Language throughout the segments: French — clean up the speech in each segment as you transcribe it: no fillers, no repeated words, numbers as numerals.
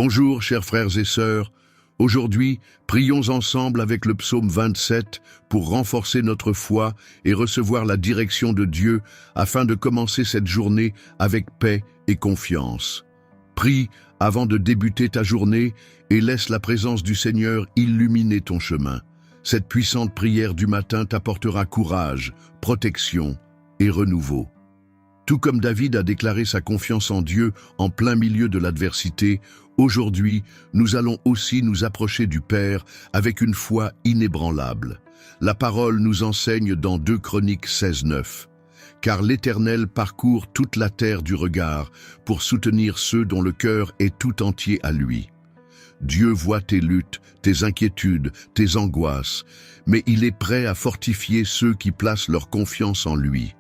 Bonjour, chers frères et sœurs. Aujourd'hui, prions ensemble avec le psaume 27 pour renforcer notre foi et recevoir la direction de Dieu afin de commencer cette journée avec paix et confiance. Prie avant de débuter ta journée et laisse la présence du Seigneur illuminer ton chemin. Cette puissante prière du matin t'apportera courage, protection et renouveau. Tout comme David a déclaré sa confiance en Dieu en plein milieu de l'adversité, aujourd'hui, nous allons aussi nous approcher du Père avec une foi inébranlable. La parole nous enseigne dans 2 Chroniques 16:9. Car l'Éternel parcourt toute la terre du regard pour soutenir ceux dont le cœur est tout entier à lui. Dieu voit tes luttes, tes inquiétudes, tes angoisses, mais il est prêt à fortifier ceux qui placent leur confiance en lui.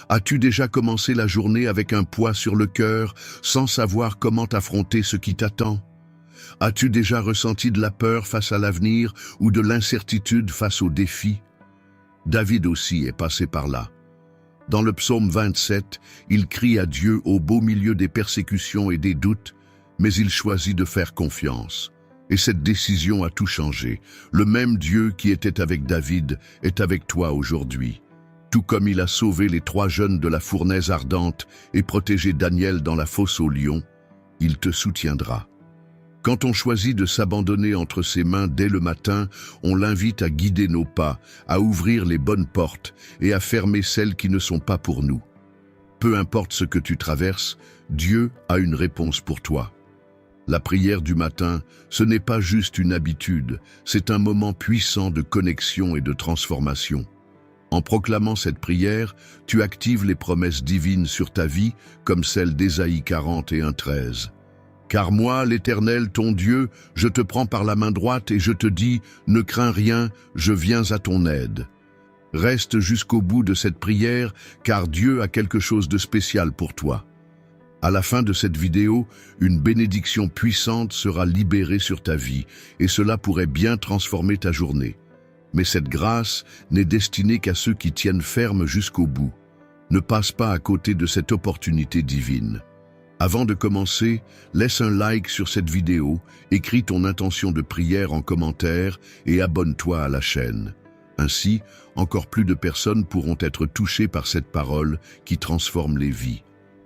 As-tu déjà commencé la journée avec un poids sur le cœur, sans savoir comment affronter ce qui t'attend? As-tu déjà ressenti de la peur face à l'avenir ou de l'incertitude face aux défis? David aussi est passé par là. Dans le psaume 27, il crie à Dieu au beau milieu des persécutions et des doutes, mais il choisit de faire confiance. Et cette décision a tout changé. Le même Dieu qui était avec David est avec toi aujourd'hui. Tout comme il a sauvé les 3 jeunes de la fournaise ardente et protégé Daniel dans la fosse aux lions, il te soutiendra. Quand on choisit de s'abandonner entre ses mains dès le matin, on l'invite à guider nos pas, à ouvrir les bonnes portes et à fermer celles qui ne sont pas pour nous. Peu importe ce que tu traverses, Dieu a une réponse pour toi. La prière du matin, ce n'est pas juste une habitude, c'est un moment puissant de connexion et de transformation. En proclamant cette prière, tu actives les promesses divines sur ta vie, comme celle d'Ésaïe 41:13. Car moi, l'Éternel, ton Dieu, je te prends par la main droite et je te dis, ne crains rien, je viens à ton aide. Reste jusqu'au bout de cette prière, car Dieu a quelque chose de spécial pour toi. À la fin de cette vidéo, une bénédiction puissante sera libérée sur ta vie, et cela pourrait bien transformer ta journée. Mais cette grâce n'est destinée qu'à ceux qui tiennent ferme jusqu'au bout. Ne passe pas à côté de cette opportunité divine. Avant de commencer, laisse un like sur cette vidéo, écris ton intention de prière en commentaire et abonne-toi à la chaîne. Ainsi, encore plus de personnes pourront être touchées par cette parole qui transforme les vies.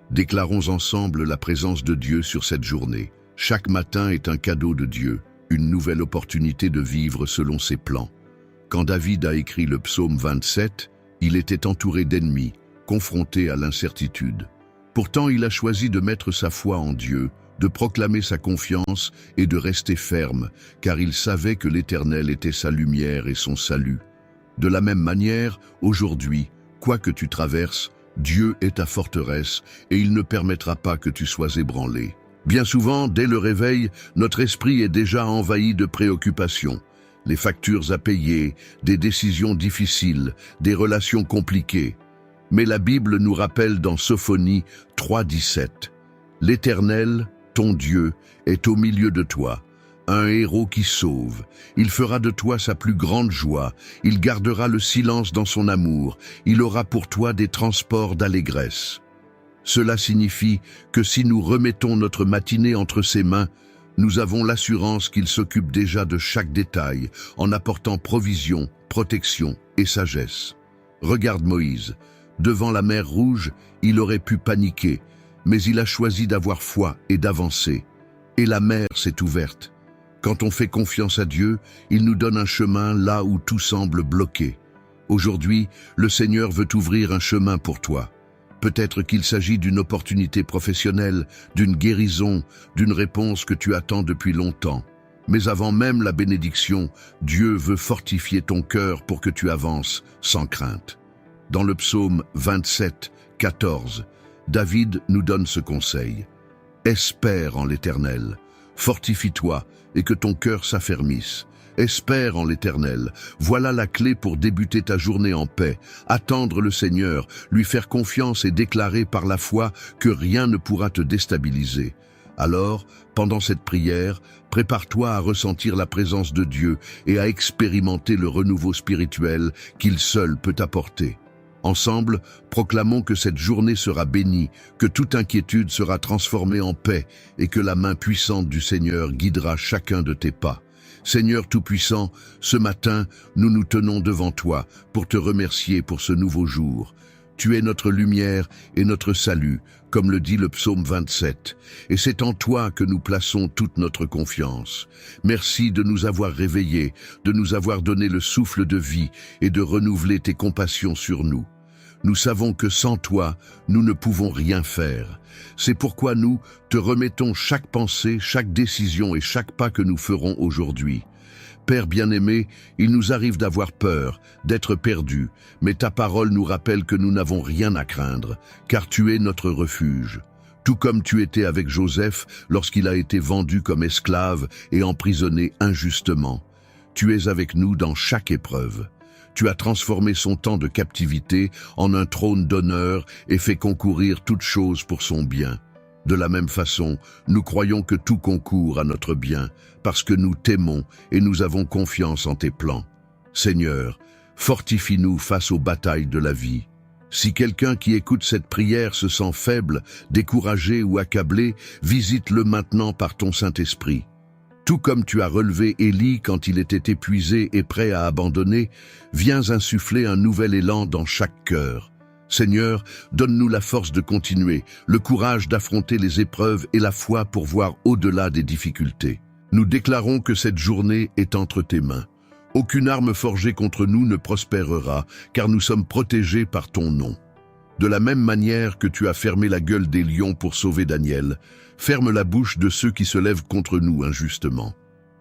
Déclarons ensemble la présence de Dieu sur cette journée. Chaque matin est un cadeau de Dieu, une nouvelle opportunité de vivre selon ses plans. Quand David a écrit le psaume 27, il était entouré d'ennemis, confronté à l'incertitude. Pourtant, il a choisi de mettre sa foi en Dieu, de proclamer sa confiance et de rester ferme, car il savait que l'Éternel était sa lumière et son salut. De la même manière, aujourd'hui, quoi que tu traverses, Dieu est ta forteresse et il ne permettra pas que tu sois ébranlé. Bien souvent, dès le réveil, notre esprit est déjà envahi de préoccupations. Les factures à payer, des décisions difficiles, des relations compliquées. Mais la Bible nous rappelle dans Sophonie 3:17, « L'Éternel, ton Dieu, est au milieu de toi, un héros qui sauve. Il fera de toi sa plus grande joie, il gardera le silence dans son amour, il aura pour toi des transports d'allégresse. » Cela signifie que si nous remettons notre matinée entre ses mains, nous avons l'assurance qu'il s'occupe déjà de chaque détail, en apportant provision, protection et sagesse. Regarde Moïse. Devant la mer Rouge, il aurait pu paniquer, mais il a choisi d'avoir foi et d'avancer. Et la mer s'est ouverte. Quand on fait confiance à Dieu, il nous donne un chemin là où tout semble bloqué. Aujourd'hui, le Seigneur veut ouvrir un chemin pour toi. Peut-être qu'il s'agit d'une opportunité professionnelle, d'une guérison, d'une réponse que tu attends depuis longtemps. Mais avant même la bénédiction, Dieu veut fortifier ton cœur pour que tu avances sans crainte. Dans le psaume 27:14, David nous donne ce conseil. « Espère en l'Éternel, fortifie-toi et que ton cœur s'affermisse. Espère en l'Éternel, voilà la clé pour débuter ta journée en paix, attendre le Seigneur, lui faire confiance et déclarer par la foi que rien ne pourra te déstabiliser. Alors, pendant cette prière, prépare-toi à ressentir la présence de Dieu et à expérimenter le renouveau spirituel qu'il seul peut apporter. Ensemble, proclamons que cette journée sera bénie, que toute inquiétude sera transformée en paix et que la main puissante du Seigneur guidera chacun de tes pas. Seigneur Tout-Puissant, ce matin, nous nous tenons devant toi pour te remercier pour ce nouveau jour. Tu es notre lumière et notre salut, comme le dit le psaume 27, et c'est en toi que nous plaçons toute notre confiance. Merci de nous avoir réveillés, de nous avoir donné le souffle de vie et de renouveler tes compassions sur nous. Nous savons que sans toi, nous ne pouvons rien faire. C'est pourquoi nous te remettons chaque pensée, chaque décision et chaque pas que nous ferons aujourd'hui. Père bien-aimé, il nous arrive d'avoir peur, d'être perdus, mais ta parole nous rappelle que nous n'avons rien à craindre, car tu es notre refuge. Tout comme tu étais avec Joseph lorsqu'il a été vendu comme esclave et emprisonné injustement. Tu es avec nous dans chaque épreuve. Tu as transformé son temps de captivité en un trône d'honneur et fait concourir toutes choses pour son bien. De la même façon, nous croyons que tout concourt à notre bien, parce que nous t'aimons et nous avons confiance en tes plans. Seigneur, fortifie-nous face aux batailles de la vie. Si quelqu'un qui écoute cette prière se sent faible, découragé ou accablé, visite-le maintenant par ton Saint-Esprit. Tout comme tu as relevé Élie quand il était épuisé et prêt à abandonner, viens insuffler un nouvel élan dans chaque cœur. Seigneur, donne-nous la force de continuer, le courage d'affronter les épreuves et la foi pour voir au-delà des difficultés. Nous déclarons que cette journée est entre tes mains. Aucune arme forgée contre nous ne prospérera, car nous sommes protégés par ton nom. De la même manière que tu as fermé la gueule des lions pour sauver Daniel, ferme la bouche de ceux qui se lèvent contre nous injustement.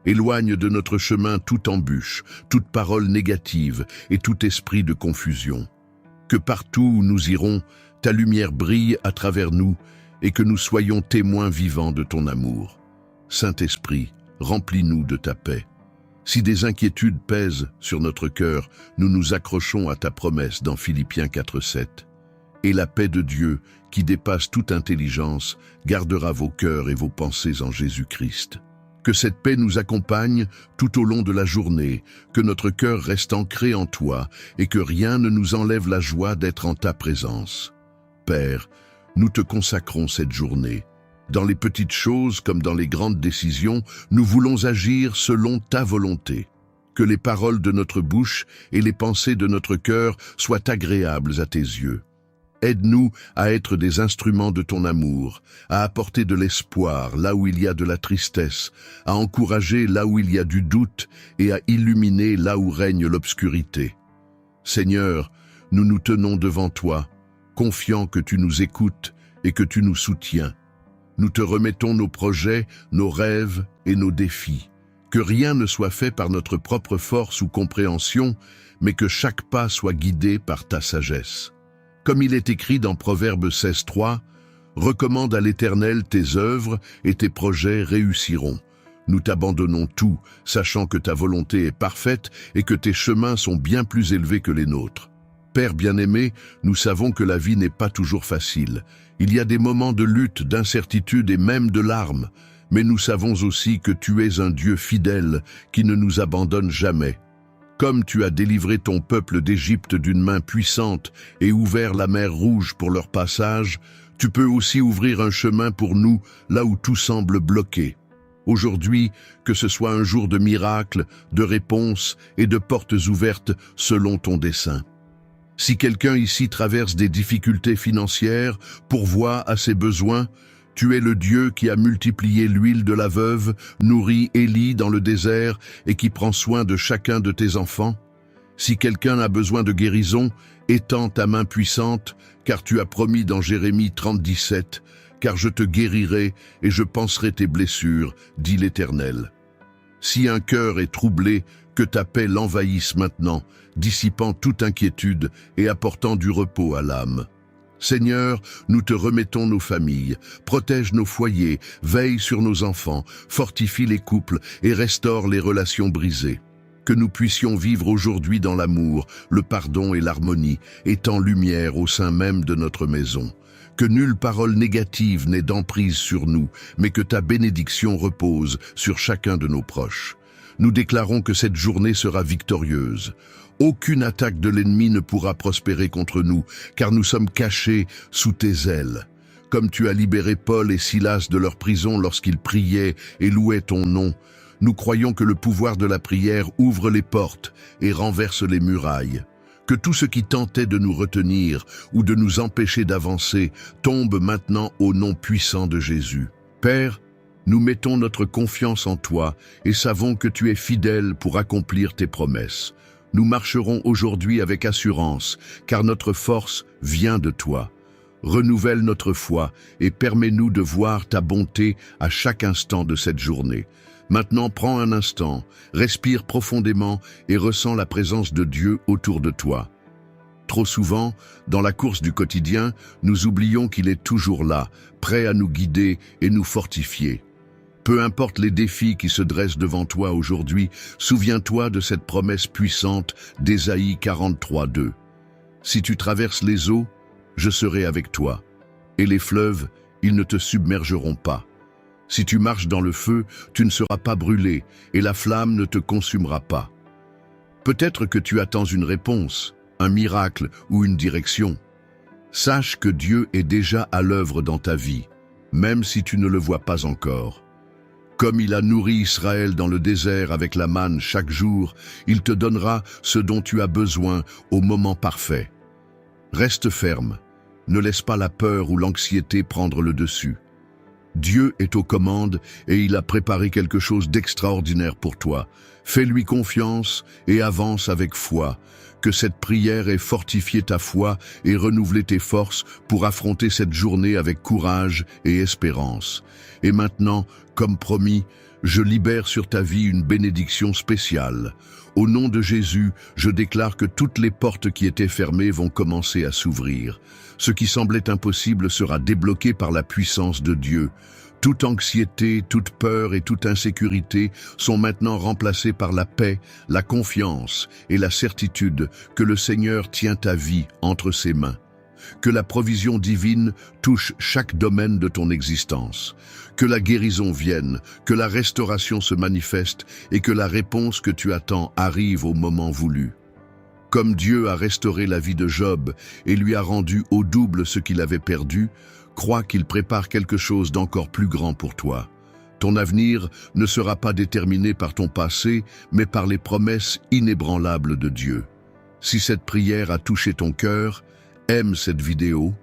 Éloigne de notre chemin toute embûche, toute parole négative et tout esprit de confusion. Que partout où nous irons, ta lumière brille à travers nous et que nous soyons témoins vivants de ton amour. Saint-Esprit, remplis-nous de ta paix. Si des inquiétudes pèsent sur notre cœur, nous nous accrochons à ta promesse dans Philippiens 4:7. Et la paix de Dieu, qui dépasse toute intelligence, gardera vos cœurs et vos pensées en Jésus-Christ. Que cette paix nous accompagne tout au long de la journée, que notre cœur reste ancré en toi et que rien ne nous enlève la joie d'être en ta présence. Père, nous te consacrons cette journée. Dans les petites choses comme dans les grandes décisions, nous voulons agir selon ta volonté. Que les paroles de notre bouche et les pensées de notre cœur soient agréables à tes yeux. Aide-nous à être des instruments de ton amour, à apporter de l'espoir là où il y a de la tristesse, à encourager là où il y a du doute et à illuminer là où règne l'obscurité. Seigneur, nous nous tenons devant toi, confiants que tu nous écoutes et que tu nous soutiens. Nous te remettons nos projets, nos rêves et nos défis. Que rien ne soit fait par notre propre force ou compréhension, mais que chaque pas soit guidé par ta sagesse. Comme il est écrit dans Proverbe 16:3, « Recommande à l'Éternel tes œuvres et tes projets réussiront. Nous t'abandonnons tout, sachant que ta volonté est parfaite et que tes chemins sont bien plus élevés que les nôtres. » Père bien-aimé, nous savons que la vie n'est pas toujours facile. Il y a des moments de lutte, d'incertitude et même de larmes. Mais nous savons aussi que tu es un Dieu fidèle qui ne nous abandonne jamais. Comme tu as délivré ton peuple d'Égypte d'une main puissante et ouvert la mer Rouge pour leur passage, tu peux aussi ouvrir un chemin pour nous là où tout semble bloqué. Aujourd'hui, que ce soit un jour de miracles, de réponses et de portes ouvertes selon ton dessein. Si quelqu'un ici traverse des difficultés financières, pourvoit à ses besoins, tu es le Dieu qui a multiplié l'huile de la veuve, nourri Élie dans le désert et qui prend soin de chacun de tes enfants. Si quelqu'un a besoin de guérison, étends ta main puissante, car tu as promis dans Jérémie 30:17, « Car je te guérirai et je panserai tes blessures, dit l'Éternel. » Si un cœur est troublé, que ta paix l'envahisse maintenant, dissipant toute inquiétude et apportant du repos à l'âme. Seigneur, nous te remettons nos familles, protège nos foyers, veille sur nos enfants, fortifie les couples et restaure les relations brisées. Que nous puissions vivre aujourd'hui dans l'amour, le pardon et l'harmonie, étant lumière au sein même de notre maison. Que nulle parole négative n'ait d'emprise sur nous, mais que ta bénédiction repose sur chacun de nos proches. Nous déclarons que cette journée sera victorieuse. Aucune attaque de l'ennemi ne pourra prospérer contre nous, car nous sommes cachés sous tes ailes. Comme tu as libéré Paul et Silas de leur prison lorsqu'ils priaient et louaient ton nom, nous croyons que le pouvoir de la prière ouvre les portes et renverse les murailles. Que tout ce qui tentait de nous retenir ou de nous empêcher d'avancer tombe maintenant au nom puissant de Jésus. Père, nous mettons notre confiance en toi et savons que tu es fidèle pour accomplir tes promesses. Nous marcherons aujourd'hui avec assurance, car notre force vient de toi. Renouvelle notre foi et permets-nous de voir ta bonté à chaque instant de cette journée. Maintenant, prends un instant, respire profondément et ressens la présence de Dieu autour de toi. Trop souvent, dans la course du quotidien, nous oublions qu'il est toujours là, prêt à nous guider et nous fortifier. Peu importe les défis qui se dressent devant toi aujourd'hui, souviens-toi de cette promesse puissante d'Ésaïe 43:2. Si tu traverses les eaux, je serai avec toi, et les fleuves, ils ne te submergeront pas. Si tu marches dans le feu, tu ne seras pas brûlé, et la flamme ne te consumera pas. Peut-être que tu attends une réponse, un miracle ou une direction. Sache que Dieu est déjà à l'œuvre dans ta vie, même si tu ne le vois pas encore. Comme il a nourri Israël dans le désert avec la manne chaque jour, il te donnera ce dont tu as besoin au moment parfait. Reste ferme, ne laisse pas la peur ou l'anxiété prendre le dessus. Dieu est aux commandes et il a préparé quelque chose d'extraordinaire pour toi. Fais-lui confiance et avance avec foi. Que cette prière ait fortifié ta foi et renouvelé tes forces pour affronter cette journée avec courage et espérance. Et maintenant, comme promis, je libère sur ta vie une bénédiction spéciale. Au nom de Jésus, je déclare que toutes les portes qui étaient fermées vont commencer à s'ouvrir. Ce qui semblait impossible sera débloqué par la puissance de Dieu. Toute anxiété, toute peur et toute insécurité sont maintenant remplacées par la paix, la confiance et la certitude que le Seigneur tient ta vie entre ses mains. Que la provision divine touche chaque domaine de ton existence. Que la guérison vienne, que la restauration se manifeste et que la réponse que tu attends arrive au moment voulu. Comme Dieu a restauré la vie de Job et lui a rendu au double ce qu'il avait perdu, crois qu'il prépare quelque chose d'encore plus grand pour toi. Ton avenir ne sera pas déterminé par ton passé, mais par les promesses inébranlables de Dieu. Si cette prière a touché ton cœur, aime cette vidéo,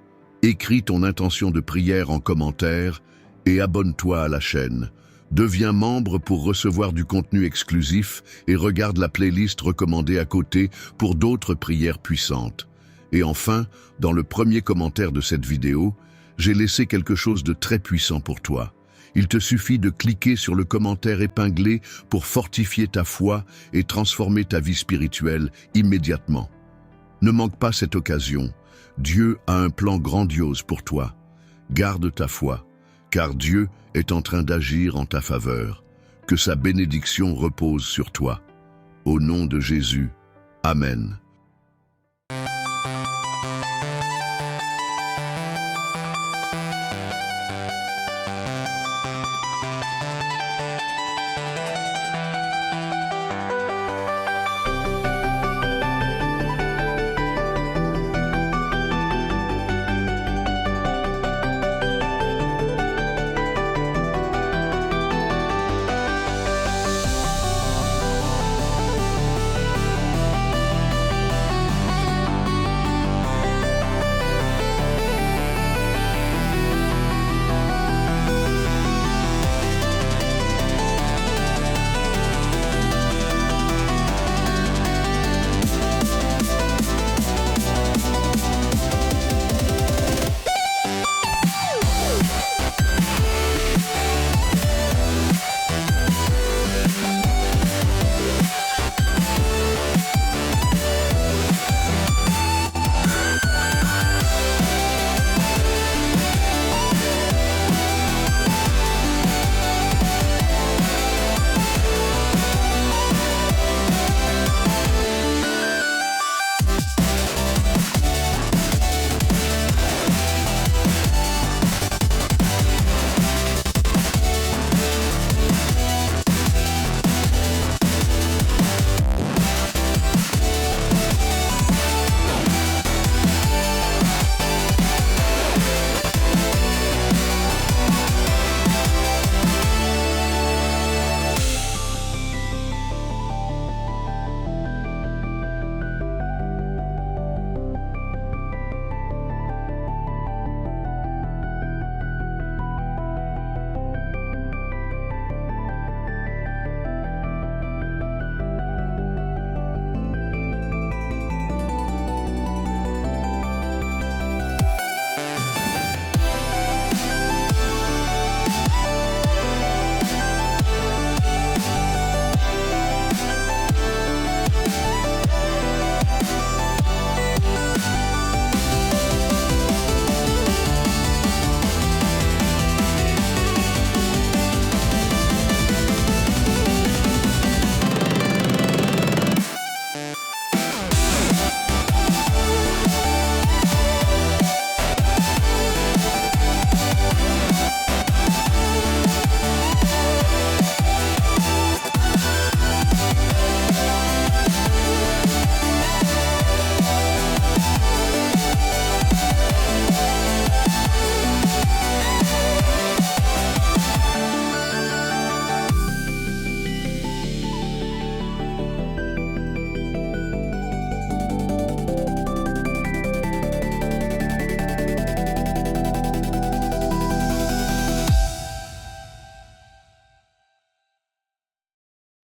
écris ton intention de prière en commentaire et abonne-toi à la chaîne. Deviens membre pour recevoir du contenu exclusif et regarde la playlist recommandée à côté pour d'autres prières puissantes. Et enfin, dans le premier commentaire de cette vidéo, j'ai laissé quelque chose de très puissant pour toi. Il te suffit de cliquer sur le commentaire épinglé pour fortifier ta foi et transformer ta vie spirituelle immédiatement. Ne manque pas cette occasion. Dieu a un plan grandiose pour toi. Garde ta foi, car Dieu est en train d'agir en ta faveur. Que sa bénédiction repose sur toi. Au nom de Jésus. Amen.